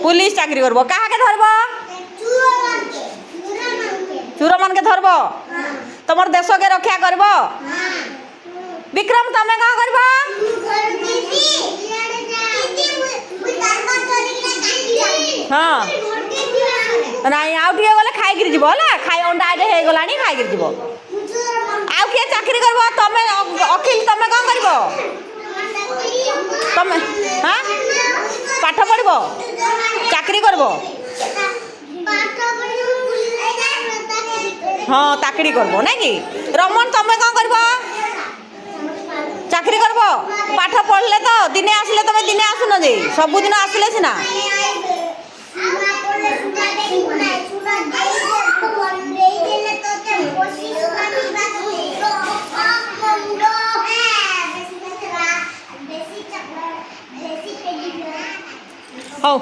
police চাকরি করব কাহাকে ধরব চোর মানকে ধরব তোমার দেশকে রক্ষা করব বিক্রম তুমি কଣ করব হ্যাঁ ନାଇଁ ଆଉ ଟିକେ ଗଲେ ଖାଇକିରି ଯିବ ହେଲା ଖାଇ ଅଣ୍ଡା ଆଡ଼େ ହେଇଗଲାଣି ଖାଇକିରି ଯିବ ଆଉ କିଏ ଚାକିରି କରିବ ତମେ ଅଖିଲ ତମେ କ'ଣ କରିବ ତମେ ହଁ ପାଠ ପଢ଼ିବ ଚାକିରି କରିବ ହଁ ଚାକିରି କରିବ ନାଇଁ କି ରମନ ତମେ କ'ଣ କରିବ ଚାକିରି କରିବ ପାଠ ପଢ଼ିଲେ ତ ଦିନେ ଆସିଲେ ତମେ ଦିନେ ଆସୁନ ଯେ ସବୁଦିନ ଆସିଲେ ସିନା ହଉ